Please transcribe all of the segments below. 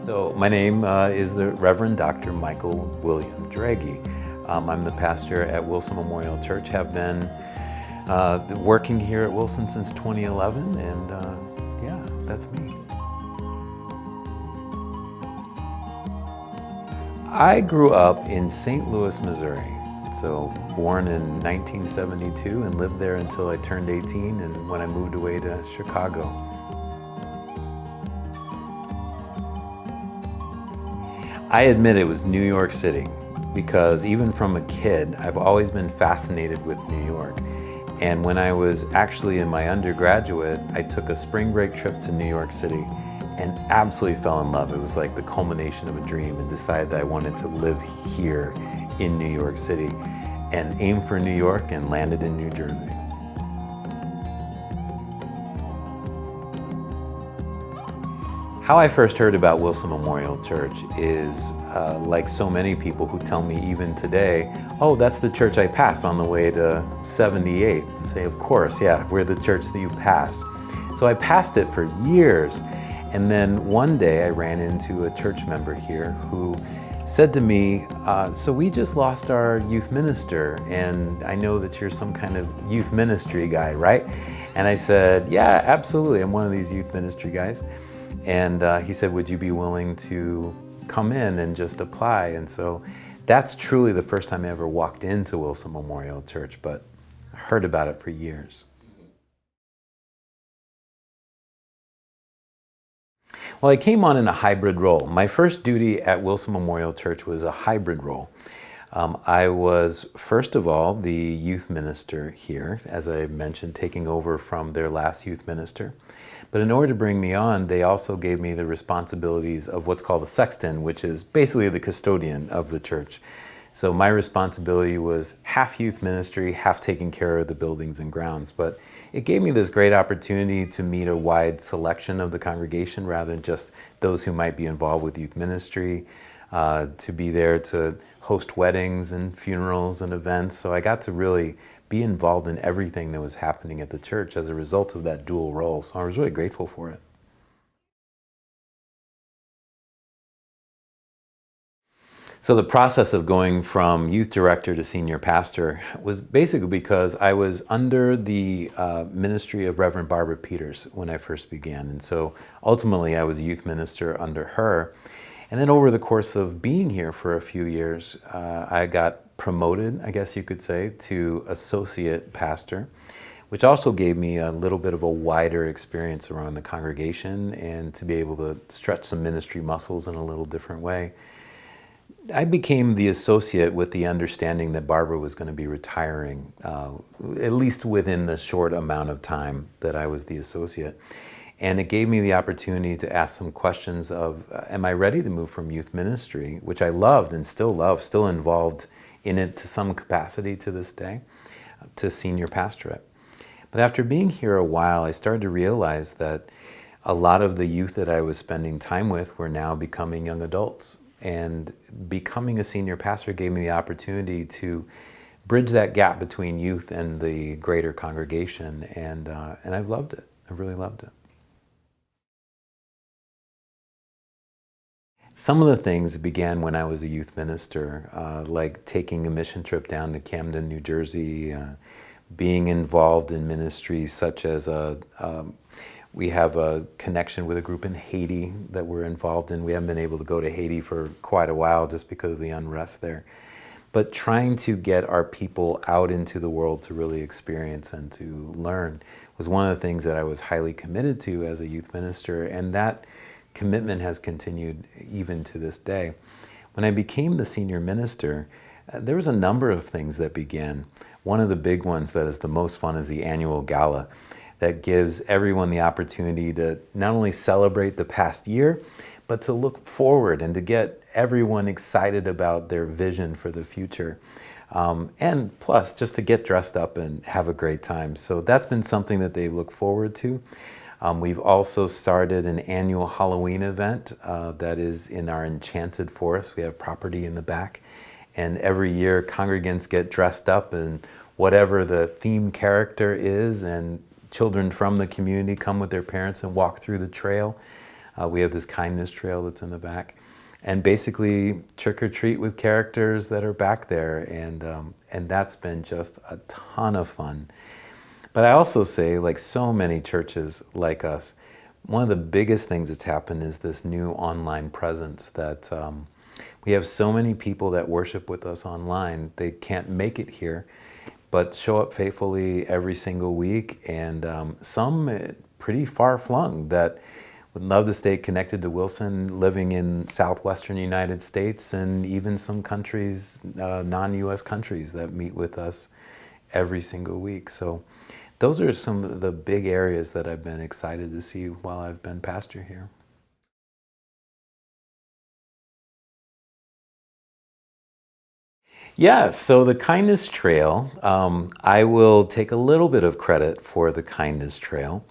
So my name is the Reverend Dr. Micheal William Droege. I'm the pastor at Wilson Memorial Church, have been working here at Wilson since 2011, and yeah, that's me. I grew up in St. Louis, Missouri. So born in 1972 and lived there until I turned 18 and when I moved away to Chicago. I admit it was New York City because even from a kid, I've always been fascinated with New York. And when I was actually in my undergraduate, I took a spring break trip to New York City and absolutely fell in love. It was like the culmination of a dream, and decided that I wanted to live here in New York City and aimed for New York and landed in New Jersey. How I first heard about Wilson Memorial Church is like so many people who tell me even today, oh, that's the church I passed on the way to 78. And say, of course, yeah, we're the church that you passed. So I passed it for years. And then one day I ran into a church member here who said to me, so we just lost our youth minister, and I know that you're some kind of youth ministry guy, right? And I said, yeah, absolutely, I'm one of these youth ministry guys. And he said, would you be willing to come in and just apply? And so that's truly the first time I ever walked into Wilson Memorial Church, but I heard about it for years. Well, I came on in a hybrid role. My first duty at Wilson Memorial Church was a hybrid role. I was, first of all, the youth minister here, as I mentioned, taking over from their last youth minister. But in order to bring me on, they also gave me the responsibilities of what's called the sexton, which is basically the custodian of the church. So my responsibility was half youth ministry, half taking care of the buildings and grounds. But it gave me this great opportunity to meet a wide selection of the congregation rather than just those who might be involved with youth ministry, to be there to host weddings and funerals and events. So I got to really be involved in everything that was happening at the church as a result of that dual role. So I was really grateful for it. So the process of going from youth director to senior pastor was basically because I was under the ministry of Reverend Barbara Peters when I first began. And so ultimately I was a youth minister under her. And then over the course of being here for a few years, I got promoted, I guess you could say, to associate pastor, which also gave me a little bit of a wider experience around the congregation and to be able to stretch some ministry muscles in a little different way. I became the associate with the understanding that Barbara was going to be retiring, at least within the short amount of time that I was the associate. And it gave me the opportunity to ask some questions of, am I ready to move from youth ministry, which I loved and still love, still involved in it to some capacity to this day, to senior pastorate. But after being here a while, I started to realize that a lot of the youth that I was spending time with were now becoming young adults. And becoming a senior pastor gave me the opportunity to bridge that gap between youth and the greater congregation, and I've loved it. I've really loved it. Some of the things began when I was a youth minister, like taking a mission trip down to Camden, New Jersey, being involved in ministries such as we have a connection with a group in Haiti that we're involved in. We haven't been able to go to Haiti for quite a while just because of the unrest there. But trying to get our people out into the world to really experience and to learn was one of the things that I was highly committed to as a youth minister, and that commitment has continued even to this day. When I became the senior minister, there was a number of things that began. One of the big ones that is the most fun is the annual gala that gives everyone the opportunity to not only celebrate the past year, but to look forward and to get everyone excited about their vision for the future. And plus, just to get dressed up and have a great time. So that's been something that they look forward to. We've also started an annual Halloween event that is in our enchanted forest. We have property in the back. And every year, congregants get dressed up in whatever the theme character is, and children from the community come with their parents and walk through the trail. We have this kindness trail that's in the back. And basically trick or treat with characters that are back there. And that's been just a ton of fun. But I also say, like so many churches like us, one of the biggest things that's happened is this new online presence that we have so many people that worship with us online. They can't make it here, but show up faithfully every single week, and some pretty far-flung that would love to stay connected to Wilson, living in southwestern United States, and even some countries, non-US countries, that meet with us every single week. So those are some of the big areas that I've been excited to see while I've been pastor here. Yeah, so the kindness trail, I will take a little bit of credit for the kindness trail.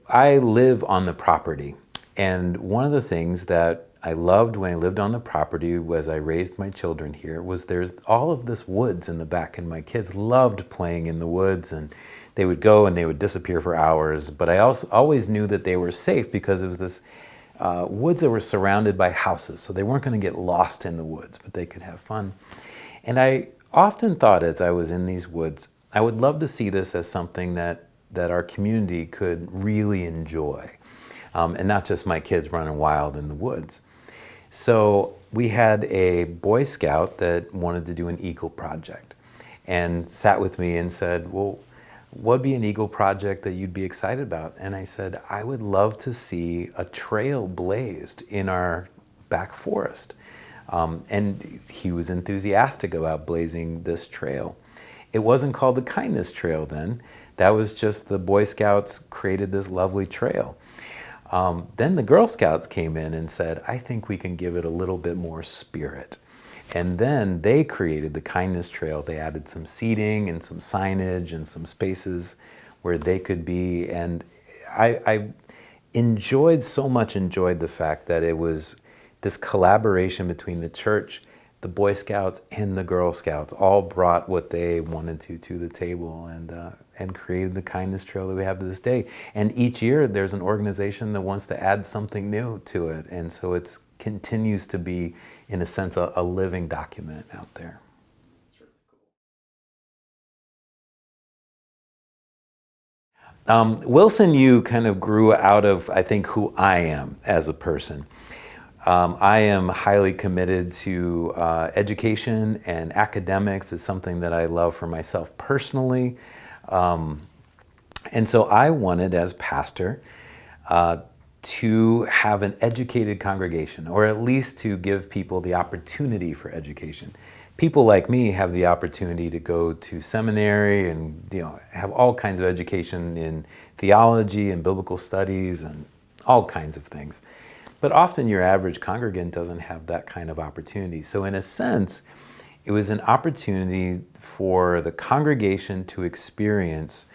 I live on the property, and one of the things that I loved when I lived on the property as I raised my children here was there's all of this woods in the back, and my kids loved playing in the woods, and they would go and they would disappear for hours. But I also always knew that they were safe because it was this woods that were surrounded by houses, so they weren't going to get lost in the woods, but they could have fun. And I often thought as I was in these woods, I would love to see this as something that our community could really enjoy, and not just my kids running wild in the woods. So we had a Boy Scout that wanted to do an Eagle project and sat with me and said, well, what'd be an Eagle project that you'd be excited about? And I said, I would love to see a trail blazed in our back forest. And he was enthusiastic about blazing this trail. It wasn't called the Kindness Trail then. That was just the Boy Scouts created this lovely trail. Then the Girl Scouts came in and said, I think we can give it a little bit more spirit. And then they created the Kindness Trail. They added some seating and some signage and some spaces where they could be. And I enjoyed the fact that it was this collaboration between the church, the Boy Scouts, and the Girl Scouts all brought what they wanted to the table, and created the Kindness Trail that we have to this day. And each year there's an organization that wants to add something new to it. And so it continues to be, in a sense, a living document out there. Wilson U kind of grew out of, I think, who I am as a person. I am highly committed to education, and academics is something that I love for myself personally. And so I wanted, as pastor, to have an educated congregation, or at least to give people the opportunity for education. People like me have the opportunity to go to seminary and have all kinds of education in theology and biblical studies and all kinds of things. But often your average congregant doesn't have that kind of opportunity. So in a sense, it was an opportunity for the congregation to experience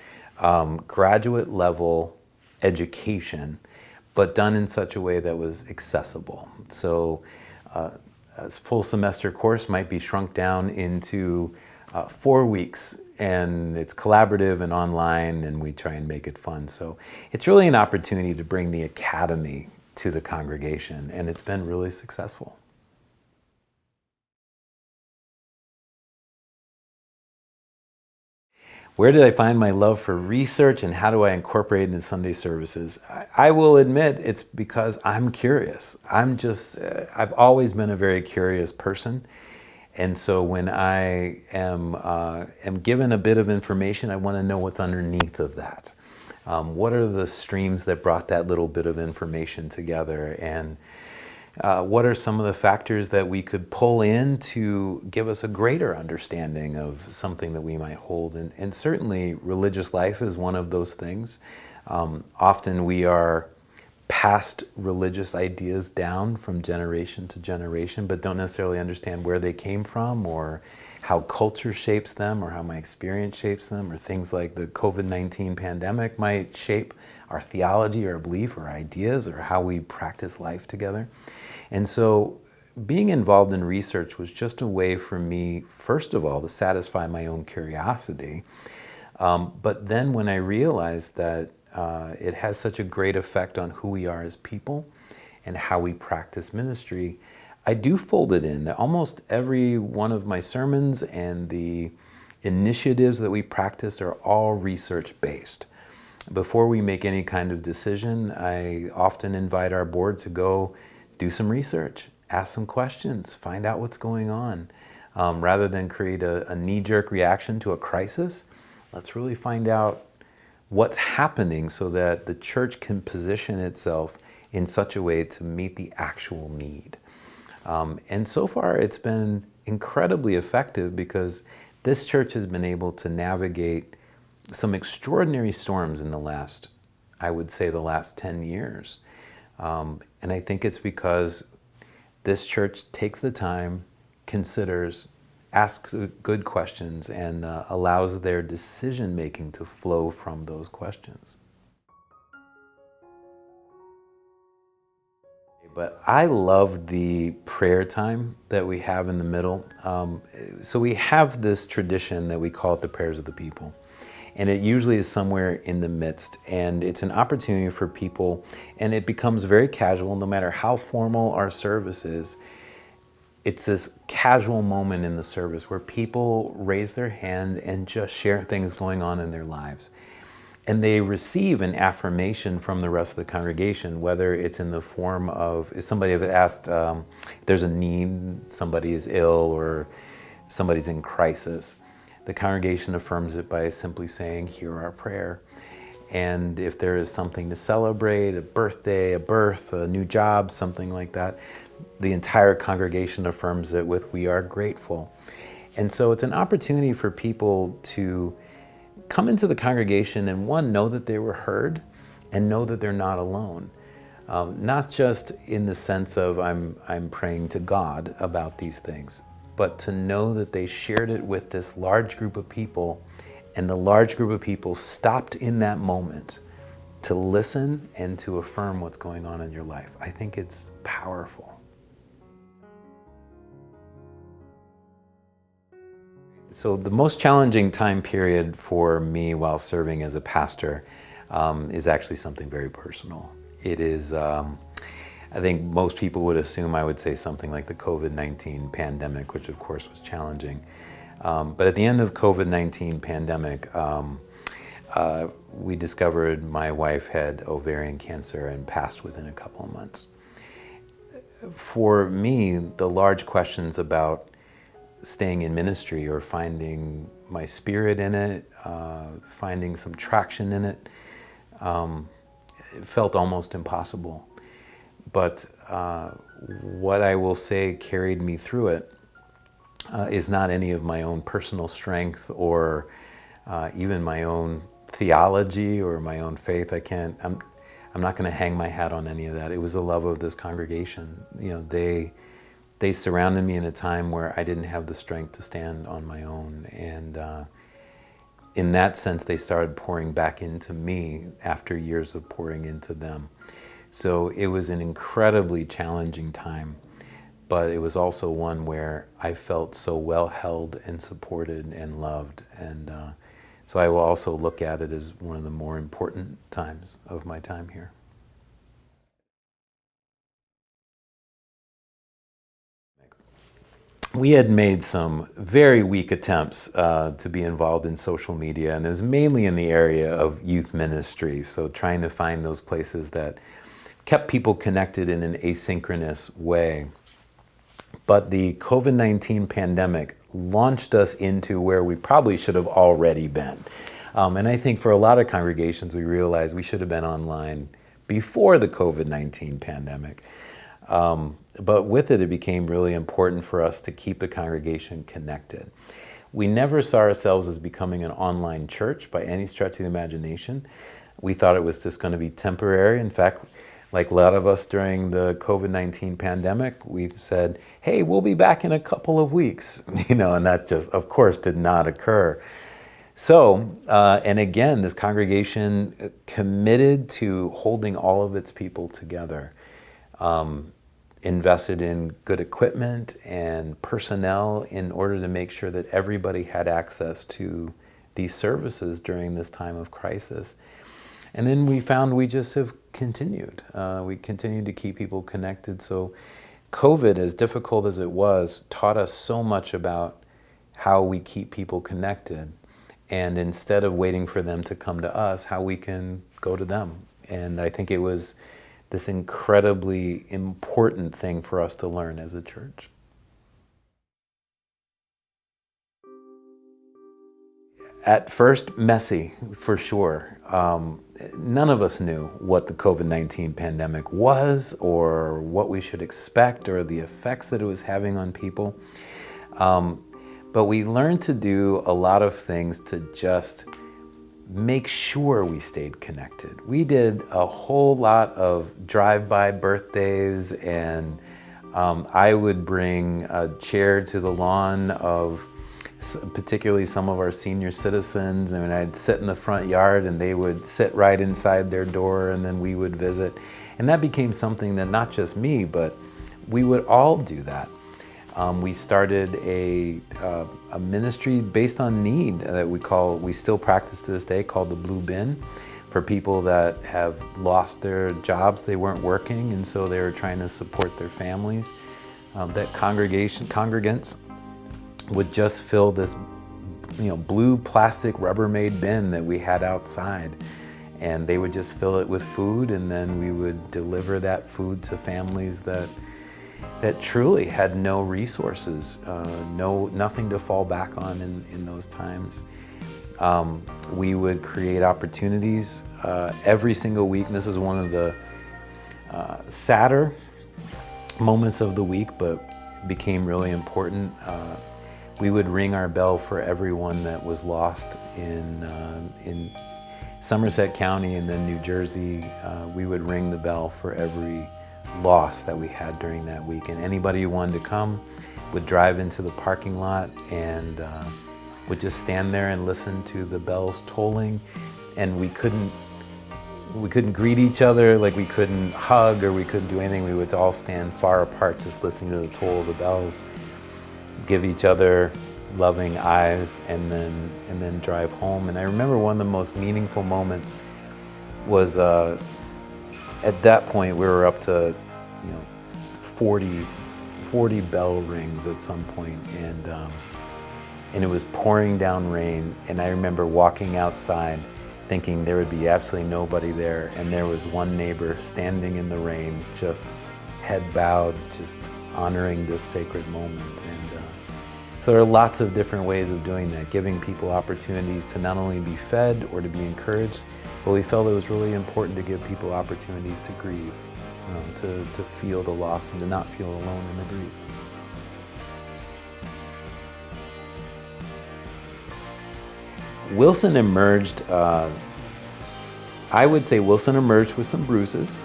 graduate level education, but done in such a way that was accessible. So a full semester course might be shrunk down into 4 weeks, and it's collaborative and online, and we try and make it fun. So it's really an opportunity to bring the academy to the congregation, and it's been really successful. Where did I find my love for research, and how do I incorporate it in Sunday services? I will admit it's because I'm curious. I've always been a very curious person. And so when I am given a bit of information, I want to know what's underneath of that. What are the streams that brought that little bit of information together? And what are some of the factors that we could pull in to give us a greater understanding of something that we might hold? And certainly religious life is one of those things. Often we are passed religious ideas down from generation to generation, but don't necessarily understand where they came from, or how culture shapes them, or how my experience shapes them, or things like the COVID-19 pandemic might shape our theology or belief or ideas or how we practice life together. And so being involved in research was just a way for me, first of all, to satisfy my own curiosity. But then when I realized that It has such a great effect on who we are as people and how we practice ministry. I do fold it in that almost every one of my sermons and the initiatives that we practice are all research-based. Before we make any kind of decision, I often invite our board to go do some research, ask some questions, find out what's going on. Rather than create a knee-jerk reaction to a crisis, let's really find out what's happening so that the church can position itself in such a way to meet the actual need. And so far it's been incredibly effective because this church has been able to navigate some extraordinary storms in the last, I would say, the last 10 years. And I think it's because this church takes the time, considers, asks good questions, and allows their decision-making to flow from those questions. But I love the prayer time that we have in the middle. So we have this tradition that we call it the prayers of the people. And it usually is somewhere in the midst. And it's an opportunity for people, and it becomes very casual no matter how formal our service is. It's this casual moment in the service where people raise their hand and just share things going on in their lives. And they receive an affirmation from the rest of the congregation, whether it's in the form of, if somebody has asked, if there's a need, somebody is ill or somebody's in crisis, the congregation affirms it by simply saying, hear our prayer. And if there is something to celebrate, a birthday, a birth, a new job, something like that, the entire congregation affirms it with, we are grateful. And so it's an opportunity for people to come into the congregation and, one, know that they were heard and know that they're not alone. Not just in the sense of I'm praying to God about these things, but to know that they shared it with this large group of people, and the large group of people stopped in that moment to listen and to affirm what's going on in your life. I think it's powerful. So the most challenging time period for me while serving as a pastor is actually something very personal. It is, I think most people would assume I would say something like the COVID-19 pandemic, which of course was challenging. But at the end of COVID-19 pandemic, we discovered my wife had ovarian cancer and passed within a couple of months. For me, the large questions about staying in ministry or finding my spirit in it, finding some traction in it, it felt almost impossible. But what I will say carried me through it is not any of my own personal strength or even my own theology or my own faith. I'm not going to hang my hat on any of that. It was the love of this congregation. You know, they surrounded me in a time where I didn't have the strength to stand on my own. And in that sense, they started pouring back into me after years of pouring into them. So it was an incredibly challenging time, but it was also one where I felt so well held and supported and loved. And so I will also look at it as one of the more important times of my time here. We had made some very weak attempts to be involved in social media, and it was mainly in the area of youth ministry. So trying to find those places that kept people connected in an asynchronous way. But the COVID-19 pandemic launched us into where we probably should have already been. And I think for a lot of congregations, we realized we should have been online before the COVID-19 pandemic. But with it, it became really important for us to keep the congregation connected. We never saw ourselves as becoming an online church by any stretch of the imagination. We thought it was just going to be temporary. In fact, like a lot of us during the COVID-19 pandemic, we said, hey, we'll be back in a couple of weeks, and that just, of course, did not occur. So, and again, this congregation committed to holding all of its people together, invested in good equipment and personnel in order to make sure that everybody had access to these services during this time of crisis. And then we found we just have continued. We continued to keep people connected. So COVID, as difficult as it was, taught us so much about how we keep people connected. And instead of waiting for them to come to us, how we can go to them. And I think it was this incredibly important thing for us to learn as a church. At first, messy, for sure. None of us knew what the COVID-19 pandemic was or what we should expect or the effects that it was having on people. But we learned to do a lot of things to just make sure we stayed connected. We did a whole lot of drive-by birthdays, and I would bring a chair to the lawn of particularly some of our senior citizens, and I'd sit in the front yard and they would sit right inside their door, and then we would visit. And that became something that not just me, but we would all do that. We started a ministry based on need that we still practice to this day, called the Blue Bin, for people that have lost their jobs. They weren't working, and so they were trying to support their families. That congregants would just fill this blue plastic Rubbermaid bin that we had outside, and they would just fill it with food, and then we would deliver that food to families that truly had no resources, nothing to fall back on in those times. We would create opportunities every single week, and this is one of the sadder moments of the week, but became really important. We would ring our bell for everyone that was lost in Somerset County and then New Jersey. We would ring the bell for every loss that we had during that week. And anybody who wanted to come would drive into the parking lot and would just stand there and listen to the bells tolling. And we couldn't greet each other, like we couldn't hug or we couldn't do anything. We would all stand far apart just listening to the toll of the bells, give each other loving eyes, and then drive home. And I remember one of the most meaningful moments was at that point we were up to 40 bell rings at some point, and it was pouring down rain, and I remember walking outside thinking there would be absolutely nobody there, and there was one neighbor standing in the rain, just head bowed, just honoring this sacred moment. And so there are lots of different ways of doing that, giving people opportunities to not only be fed or to be encouraged, but we felt it was really important to give people opportunities to grieve, to feel the loss and to not feel alone in the grief. Wilson emerged, I would say Wilson emerged with some bruises,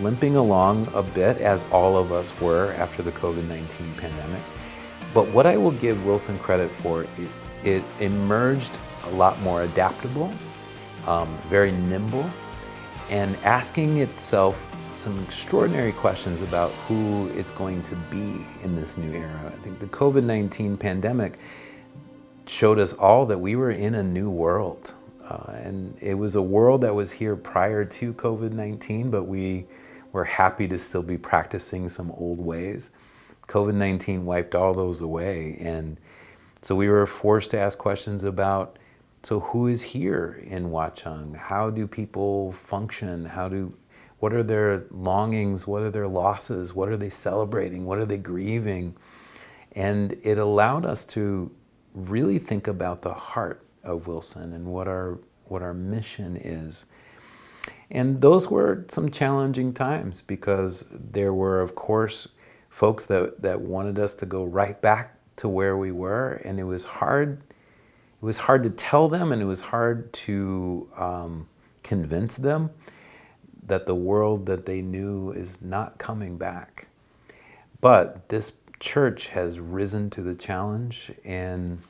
limping along a bit, as all of us were after the COVID-19 pandemic. But what I will give Wilson credit for, it emerged a lot more adaptable, very nimble, and asking itself some extraordinary questions about who it's going to be in this new era. I think the COVID-19 pandemic showed us all that we were in a new world. And it was a world that was here prior to COVID-19, but we were happy to still be practicing some old ways. COVID-19 wiped all those away. And so we were forced to ask questions about, so who is here in Watchung? How do people function? What are their longings? What are their losses? What are they celebrating? What are they grieving? And it allowed us to really think about the heart of Wilson and what our mission is. And those were some challenging times, because there were, of course, folks that wanted us to go right back to where we were, and it was hard. It was hard to tell them, and it was hard to convince them that the world that they knew is not coming back. But this church has risen to the challenge and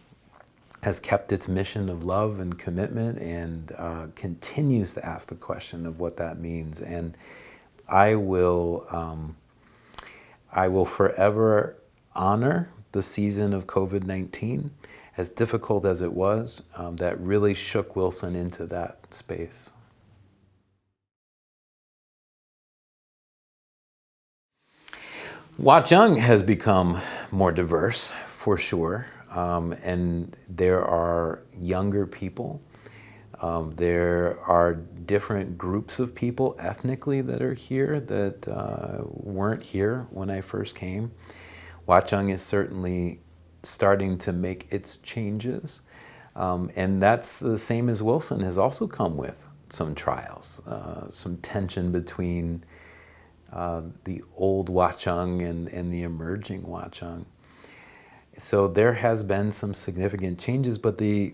has kept its mission of love and commitment, and continues to ask the question of what that means. And I will forever honor the season of COVID-19 as difficult as it was, that really shook Wilson into that space. Watchung has become more diverse, for sure, and there are younger people. There are different groups of people ethnically that are here that weren't here when I first came. Watchung is certainly starting to make its changes, and that's the same as Wilson has also come with some trials, some tension between the old Watchung and the emerging Watchung. So there has been some significant changes, but the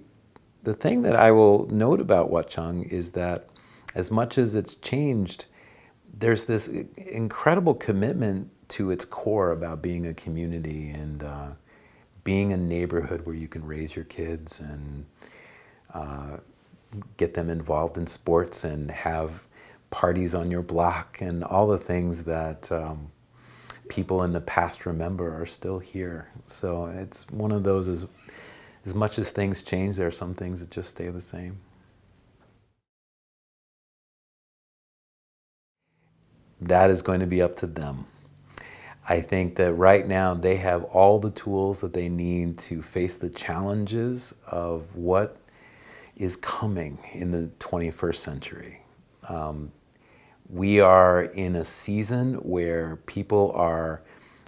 thing that I will note about Watchung is that as much as it's changed, there's this incredible commitment to its core about being a community and being a neighborhood where you can raise your kids and get them involved in sports and have parties on your block, and all the things that people in the past remember are still here. So it's one of those, as much as things change, there are some things that just stay the same. That is going to be up to them. I think that right now they have all the tools that they need to face the challenges of what is coming in the 21st century. We are in a season where people are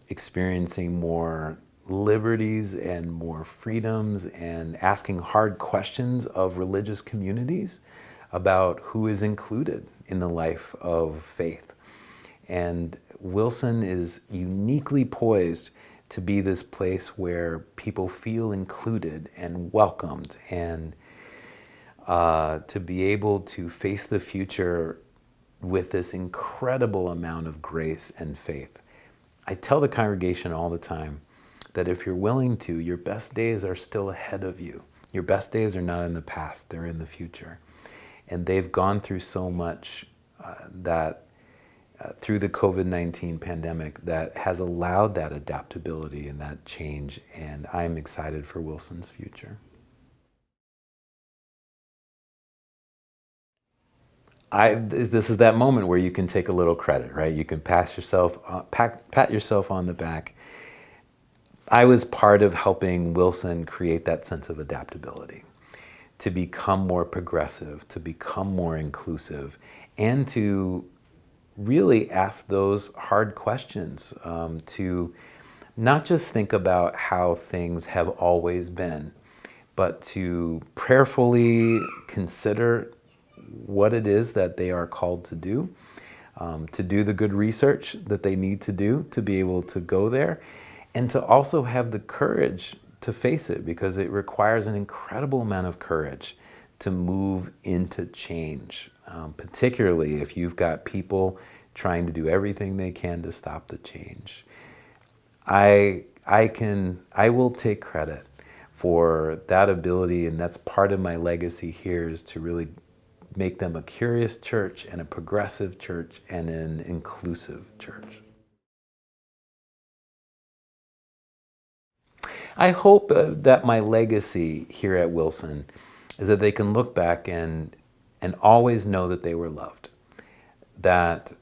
experiencing more liberties and more freedoms and asking hard questions of religious communities about who is included in the life of faith. And Wilson is uniquely poised to be this place where people feel included and welcomed, and to be able to face the future with this incredible amount of grace and faith. I tell the congregation all the time that if you're willing to, your best days are still ahead of you. Your best days are not in the past, they're in the future. And they've gone through so much through the COVID-19 pandemic that has allowed that adaptability and that change, and I'm excited for Wilson's future. This is that moment where you can take a little credit, right? You can pat yourself on the back. I was part of helping Wilson create that sense of adaptability, to become more progressive, to become more inclusive, and to really ask those hard questions, to not just think about how things have always been, but to prayerfully consider what it is that they are called to do the good research that they need to do to be able to go there, and to also have the courage to face it, because it requires an incredible amount of courage to move into change, particularly if you've got people trying to do everything they can to stop the change. I will take credit for that ability, and that's part of my legacy here, is to really make them a curious church and a progressive church and an inclusive church. I hope that my legacy here at Wilson is that they can look back and always know that they were loved. That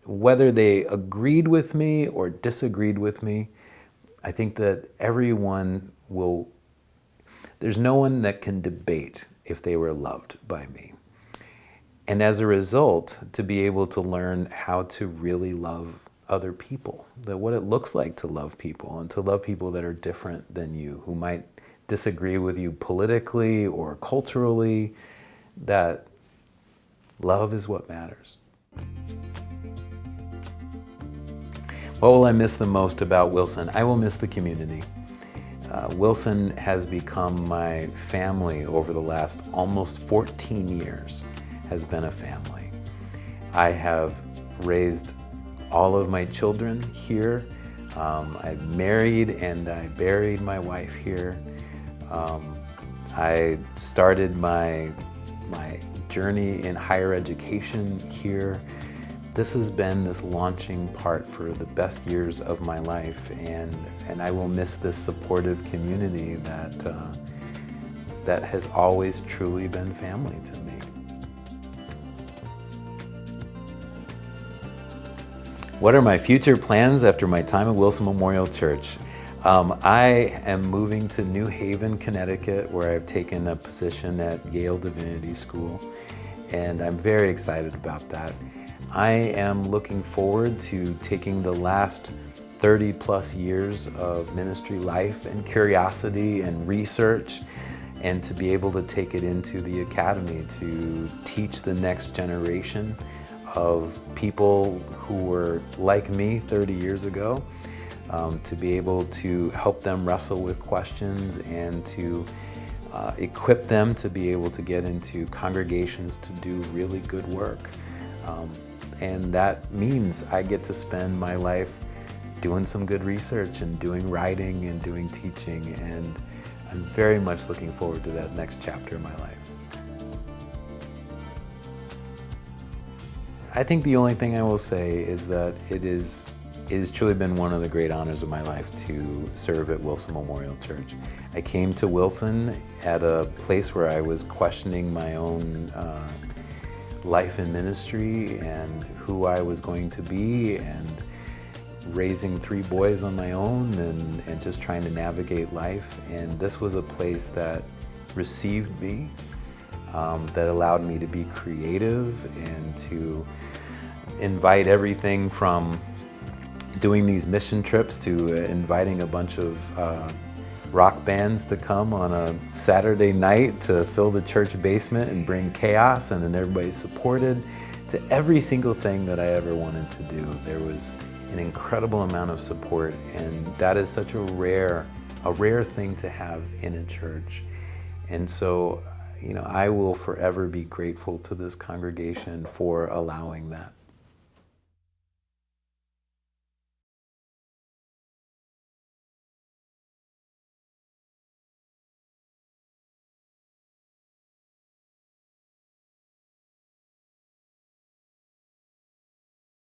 whether they agreed with me or disagreed with me, I think that there's no one that can debate if they were loved by me. And as a result, to be able to learn how to really love other people, that what it looks like to love people, and to love people that are different than you, who might disagree with you politically or culturally, that love is what matters. What will I miss the most about Wilson? I will miss the community. Wilson has become my family over the last almost 14 years, has been a family. I have raised all of my children here. I married and I buried my wife here. I started my journey in higher education here. this has been this launching part for the best years of my life, and I will miss this supportive community that has always truly been family to me. What are my future plans after my time at Wilson Memorial Church? I am moving to New Haven, Connecticut, where I've taken a position at Yale Divinity School, and I'm very excited about that. I am looking forward to taking the last 30 plus years of ministry life and curiosity and research, and to be able to take it into the academy to teach the next generation of people who were like me 30 years ago, to be able to help them wrestle with questions and to equip them to be able to get into congregations to do really good work. And that means I get to spend my life doing some good research and doing writing and doing teaching, and I'm very much looking forward to that next chapter of my life. I think the only thing I will say is that it has truly been one of the great honors of my life to serve at Wilson Memorial Church. I came to Wilson at a place where I was questioning my own life and ministry and who I was going to be, and raising 3 boys on my own and just trying to navigate life. And this was a place that received me, that allowed me to be creative and to invite everything from doing these mission trips to inviting a bunch of rock bands to come on a Saturday night to fill the church basement and bring chaos, and then everybody supported, to every single thing that I ever wanted to do. There was an incredible amount of support, and that is such a rare thing to have in a church. And so, I will forever be grateful to this congregation for allowing that.